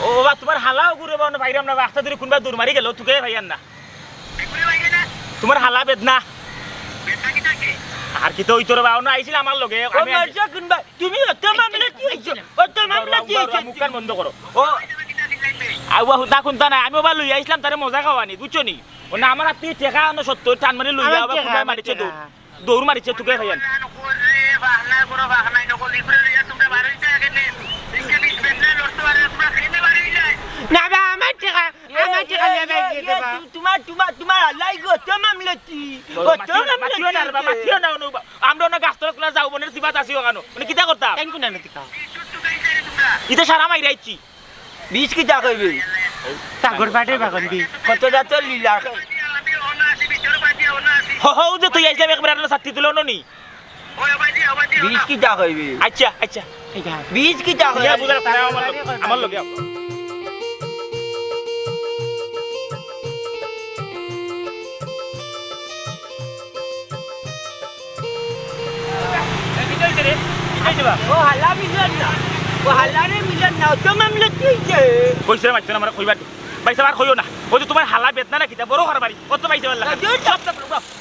ও বাবা তোমার হালাও ঘুরে বানো বাইরে আমরা রাস্তা ধরে কোনবা দূর মারি গেল তুকে ভাইয়ান না তোমার হালা বেদনা আর কি তো ওই তোর বাবা না আইছিল আমার লগে ও মারছা কিনবা তুমি অত মামলা কি হইছো অত মামলা কি হইছো মুখখান বন্ধ করো ও আউয়া হুদা কোনটা নাই আমি ওবা লই আইছিলাম তারে মজা খাওয়ানি বুঝছো নি ও না আমার তুই টেকা আনো সত্য টান মারি লই যাওয়া কোনবা মারিছে দৌড় মারিছে তুকে ভাইয়ান না বা আমার টাকা লিয়ে বাইকে দেবা তোমার আল্লাহ গো অত মামলা কি অত মাতিও না রে বাবা মাতিও না আমরা না গাছতলা খোলা যাও মনে দিবা আসি ওখানে মানে কিটা করতা টাইম কোন না টিকা ইতে সারা মাইরা আইছি 20 কি টাকা হইবে সাগর পাটে বাগন দি কত যাত লীলা হো যে তুই আইছিস একবার আর সাথী তুলো নি 20 কি টাকা হইবে আচ্ছা আচ্ছা ঠিক আছে 20 কি টাকা ইয়া হইবে বুঝা আমার লগে ও হালা মিলন না ও হালারে মিলন না অত মামলা কি হইছে কইছে মাইছ না আমার কইবা বাইসা আর কইও না ও যে তোমার হালা বেদনা না কিটা বড় হারবারি কত পাইছে বললা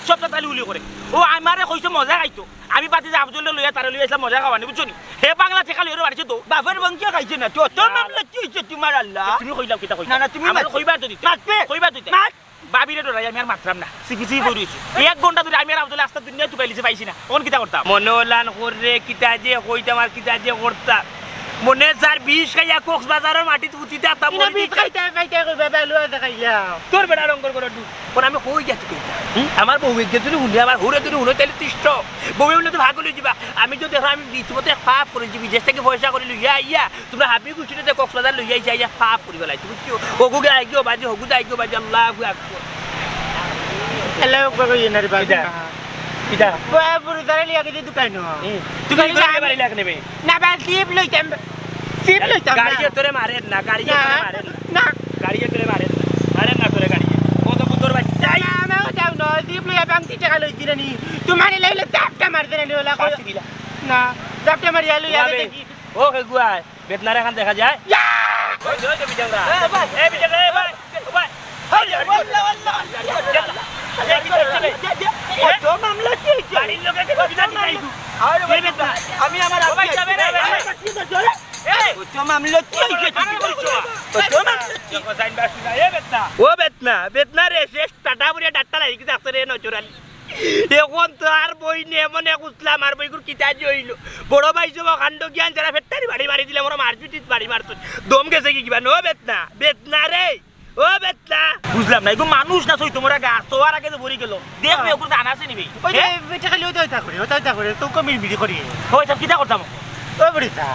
সবটা তালি উলি করে ও আমারে কইছে মজা খাইতো আমি পাতি যে আফজল লইয়া তারে লইয়া ইসলাম মজা খাওয়ানি বুঝছো নি হে বাংলা টেকা লইয়া বাড়িছে তো বাবার বংশ খাইছে না তো অত মামলা কি হইছে তোমার আল্লাহ তুমি কইলাম কিটা কই না না তুমি আমার কইবা তো দিতে মাতবে কইবা দিতে মাত বাবিরে ডরাই আমি আর মাত্রাম না সিকিসি করিছি 1 ঘন্টা ধরে আমি আর আফজল আস্তা দুনিয়া তুকাইলিছে পাইছি না কোন কিটা করতাম মনোলান করে কিতা যে কইতাম আর কিতা যে করতাম মনে যার 20 খাইয়া কক্সবাজারের মাটিত উঠিতে আতা ইনা বিট খাইতে কইবা বালু আছে খাইলা তোর বেড়া রঙ্গর করে দু কোন আমি কই যা তুই আমার বউ এগে তুই হুনে আমার হুরে তুই হুনে তাইলে তিষ্ট বউ বলে তো ভাগ লই যাবা আমি তো দেখো আমি রীতিমতো পাপ করে যাবি বিদেশ থেকে পয়সা করে লইয়া ইয়া তোমরা হাবি গুছিতে কক্সবাজার লইয়া যাইয়া পাপ করি বেলাই তুমি কি ওগুগে আইগো বাজে হগু দাইগো বাজে আল্লাহু আকবার হ্যালো কই না রে বাবা কিটা পুরো দাঁড়া লিয়া গেছে দোকান তুই কি করে বাড়ি লাগ নেবে না বা সিপ লইতাম গাড়ি তোরে মারে না গাড়ি তোরে মারে না গাড়ি তোরে মারে না তোরে গাড়ি কত পুতর বাচ্চা আমি যাও না সিপ লইয়া বাংতি টাকা লই দিরা নি তোমার লইলে চাপটা মার দেনা লইলা কই না চাপটা মারিয়া লইয়া দেখি ও গুয়া বেতনারে খান দেখা যায় ওই ওই তো বিজংরা এ বিজংরা এ ভাই ভাই আমি আমার ও বেতনা বেতনা রে শেষ টাটা বুড়িয়া ডাক্তার আই কি ডাক্তার নজরালি এখন তো আর বই নে মনে কুতলাম আর বইগুর কিতাজি হইল বড় ভাই যাব কাণ্ড জ্ঞান যারা ফেট্টারি বাড়ি বাড়ি দিলে মোর মারপিটিত বাড়ি মারত দম গেছে কি কিবা নো বেতনা বেতনা রে ও বেতনা বুঝলাম না এগো মানুষ না সই তোমরা গাছ তোয়ার আগে যে ভরি গেল দেখবে ওগুলো জানা আছে নিবি ওই যে বেটা খালি ওটা করে তো কমির বিড়ি করি হই সব কিটা করতাম ও বড়িটা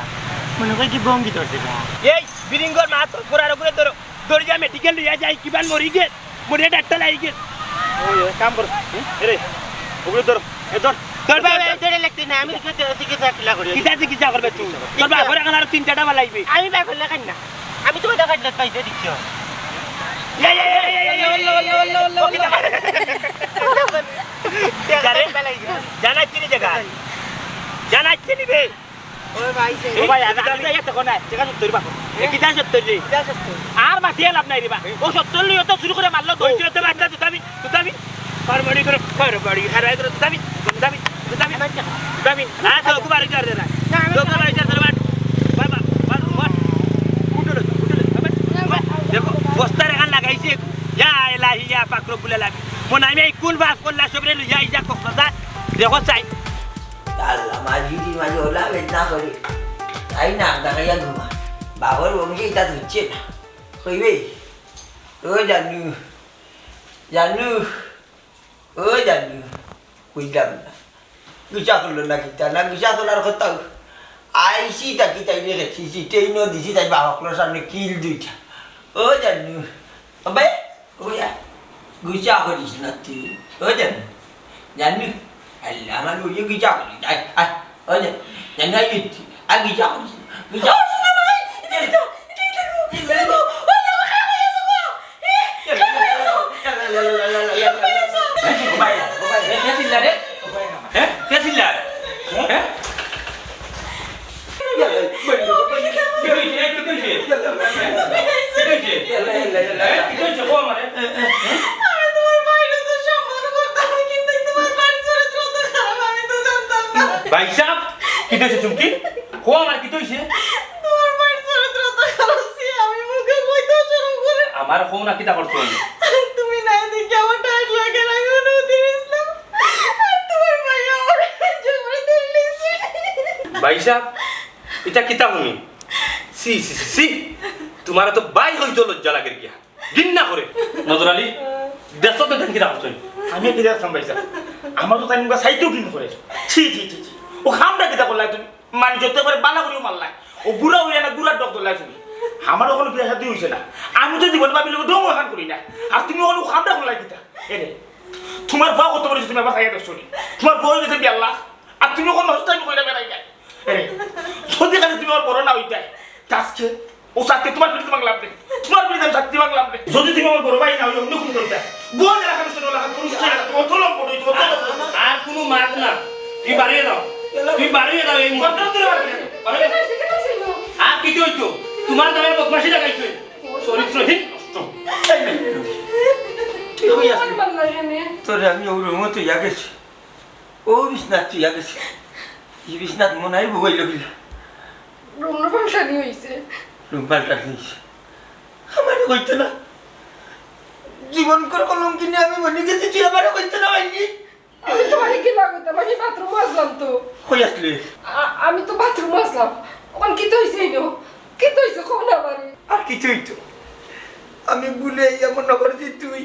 মনে কই কি বঙ্গি ধরছে না এই বিরিঙ্গর মা তো পুরার উপরে ধরো দরজা মেডিকেল লইয়া যাই কিবান মরি গে মরে ডাক্তার লাই গে ওই কাম কর রে ওগুলো ধর এ ধর তোর বাবা বাবা এদের লাগতে না আমি চিকিৎসা কিলা করি কিতা চিকিৎসা করবে তুই তোর বাবা এখন আর 3-4টা মালাইবে আমি বাই করলে কান না আমি তো টাকা দিতে পাইছে দিছো জানাচ্ছি নি জায়গা জানাচ্ছি নি বে ওই ভাই সে ও ভাই আমি যাই একটা কোনা জায়গা সত্তর বাকো কিতা সত্তর রে আর মাথিয়ে লাভ নাই রে বা ও সত্তর লিও তো শুরু করে মারলো তো ওই তো বাচ্চা তুতামি ফার্মারি করে ফার্মারি হারাই করে তুতামি না তো কুবারি কর দে না তো কুবারি কর দে বাবা দেখো বস্তার এখান লাগাইছে ইয়া ইলাহি ইয়া পাক রব্বুল আলামিন মন আমি কোন বাস করলা সবরে লইয়া ইয়া কক্সবাজার দেখো চাই আল্লাহ মাঝি মাঝে ওলা বেদনা করে তাই না দেখাইয়া ঘুমা বাবার বংশে এটা ধরছে না কইবে ও জানু ও জানু বুঝলাম না গুছা করলো না কিতা না গুছা করার কথা আইসি তাকি তাই রেখেছি ট্রেনও দিছি তাই বাবাকলোর সামনে কিল দুইটা ও জানু তবে ওয়া গুছা করিস না তুই ও জানু আল্লাহ আমার ওই গুছা করি আই ও জানু আই গুছা করিস গুছা না ভাই হইছে কি হইছে কো আমারে আমি তোমার বাইরে তো সম্মান করতাম কিন্তু তোমার বাড়ির চরিত্র তো খারাপ আমি তো জানতাম না ভাই সাহেব কি হইছে চুমকি কো আমার কি হইছে তোমার বাড়ির চরিত্র তো খারাপ ছি আমি মুখে কইতে শুরু করে আমার কোন না কিটা করছো তুমি না দেখে আমার টাইট লাগে না আমি অনুমতি দিয়েছিলাম তোমার ভাই আমার জবরে দিল্লিছে ভাই সাহেব এটা কিতা শুনি সি সি সি তোমার তো বাই হইতো লজ্জা লাগে গিয়া গিন্না করে নজর আলী দেশত দেন কিতা করছো আমি কি দেখতাম ভাই সাহেব আমার তো তাই মুখা সাইতেও কিন্তু করে ছি ছি ছি ছি ও খামটা কিতা করলাই তুমি মানে যত করে বালা করিও মারলাই ও বুড়া হইয়া না গুড়ার ডক ধরলাই তুমি আমারও কোনো বিয়া শাদী হইছে না আমি তো জীবন ভাবিলে ডং ওখান করি না আর তুমি ওখানে খামটা করলাই কিতা এরে তোমার ভাও কত বলেছো তুমি আমার খাইয়া দেখছো তোমার বই গেছে বিয়াল্লাহ আর তুমি ওখানে হস্তাই কইরা বেড়াই যায় এরে সত্যি কাছে তুমি আমার বড় না হইতাই আজকে ও সাথে তোমার পিড়িতে মাগলাম রে তোমার পিড়িতে আমি সাথে মাগলাম রে যদি তুমি আমার বড় ভাই না হই অন্য কোনো করতে বল রাখা শুনে লাগা পুরুষ ছেড়ে তুমি তোলম পড়ই তো আর কোনো মাত না তুই বাড়িয়ে দাও এই মুহূর্তে আর কি হইতো তোমার দামের বদমাশি লাগাইছো চরিত্রহীন নষ্ট কি হই আসলে তোরে আমি ওর মতো ইয়া গেছি ও বিছনাথ তুই ইয়া গেছি এই বিছনাথ মনে হয় ভুগাই লগিলা রুমনো ফাংশনই হইছে রুম্পাল কাটিস আমার কইতো না জীবন কর কলম কিনে আমি মনে গেছি তুই আমার কইতো না ভাইনি আমি তো বাড়ি কি লাগতো আমি বাথরুম আসলাম তো কই আসলে আমি তো বাথরুম আসলাম ওখান কি তো হইছে ইনো কি তো হইছে কোন আমারে আর কিছুই তো আমি ভুলে এমন করছি তুই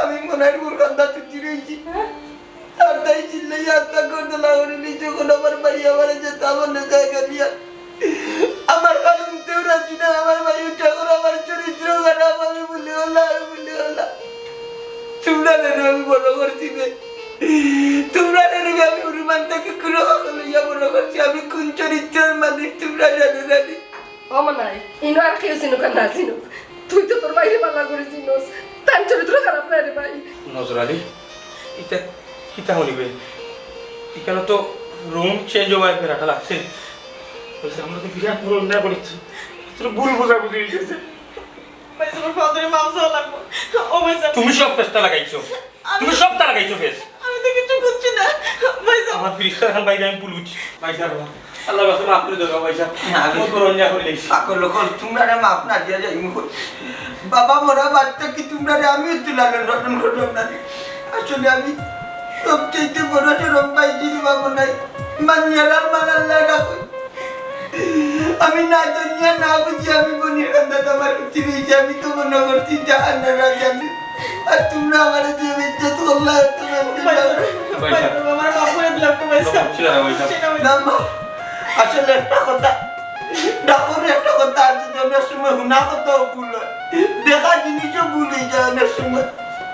আমি মনে হয় মুরগান্দা তুই রয়েছি আর তাই চিল্লাই আত্মা করতে লাগলে নিচে কোন আমার ভাই আমার যেতে আমার না জায়গা নিয়ে আমার কারণ তেও রাজি না আমার ভাই উঠে করে আমার চরিত্র খারাপ আমি ভুলে হলাম তোমরা নেবে আমি বড় করছি তোমরা নেবে আমি উরুমান থেকে কুড়ো লইয়া বড় করছি আমি কোন চরিত্রের মানুষ তোমরা জানে জানি আমার নাই ইনো আর কেউ চিনুক আর না চিনুক তুই তো তোর বাইরে পাল্লা করে চিনোস তার চরিত্র খারাপ না রে ভাই নজর আলী এটা কিতা হলিবে এখানে তো রুম চেঞ্জ হওয়ার ফেরাটা লাগছে বলছে আমরা তো বিরাট বড় অন্যায় করেছি তোর ভুল বোঝাবুঝি হয়ে গেছে ভাই তোমার ফাদারে মামসা লাগবো ও ভাই তুমি সব ফেসটা লাগাইছো তুমি সবটা লাগাইছো ফেস আমি তো কিছু করছি না ভাই আমার ফিরিস্তার খান বাইরে আমি পুলুছি ভাইসার আল্লাহ বাসে মাফ করে দেবো ভাইসার আমি করঞ্জা করে লেছি পাকল লোকল তোমরা রে মাফ না দিয়া যাই বাবা মরা বাচ্চা কি তোমরা রে আমিও তুলালেন রটন ঘটন না আসলে আমি সবচেয়ে বড় রম পাইছি বাবা নাই মানিয়ালার মানাল্লাহ রাখো আমি না জানিয়া না বুঝি আমি বনির কান্দা তোমার পৃথিবীতে আমি তো মনে করছি জাহান্নারা জানি আর তোমরা আমার যে ইজ্জত করলা আমার মাফ করে দিলাম তো ভাই না মা আসলে একটা কথা ডাক্তার একটা কথা আছে যে অনেক সময় হুনা কথাও ভুল হয় দেখা জিনিসও ভুল হয়ে যায় অনেক সময়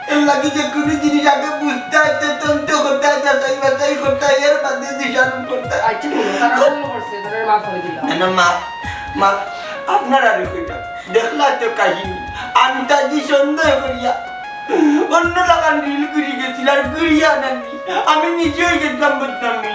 এর লাগে যে কোনো জিনিস আগে বুঝতে হয় তন্ত করতে হয় যাচাই বাছাই করতে হয় এর বাদে দিশারণ করতে হয় আচ্ছা তারা ভুল করছে তারা মাফ করে দিলাম না মা মা আপনারা রেখে দেখলা তো কাহিনী আন্তাজি সন্দেহ করিয়া অন্য লাগান রিল করি গেছিল আর ঘুরিয়া আনানি আমি নিজেই গেছিলাম বদনামি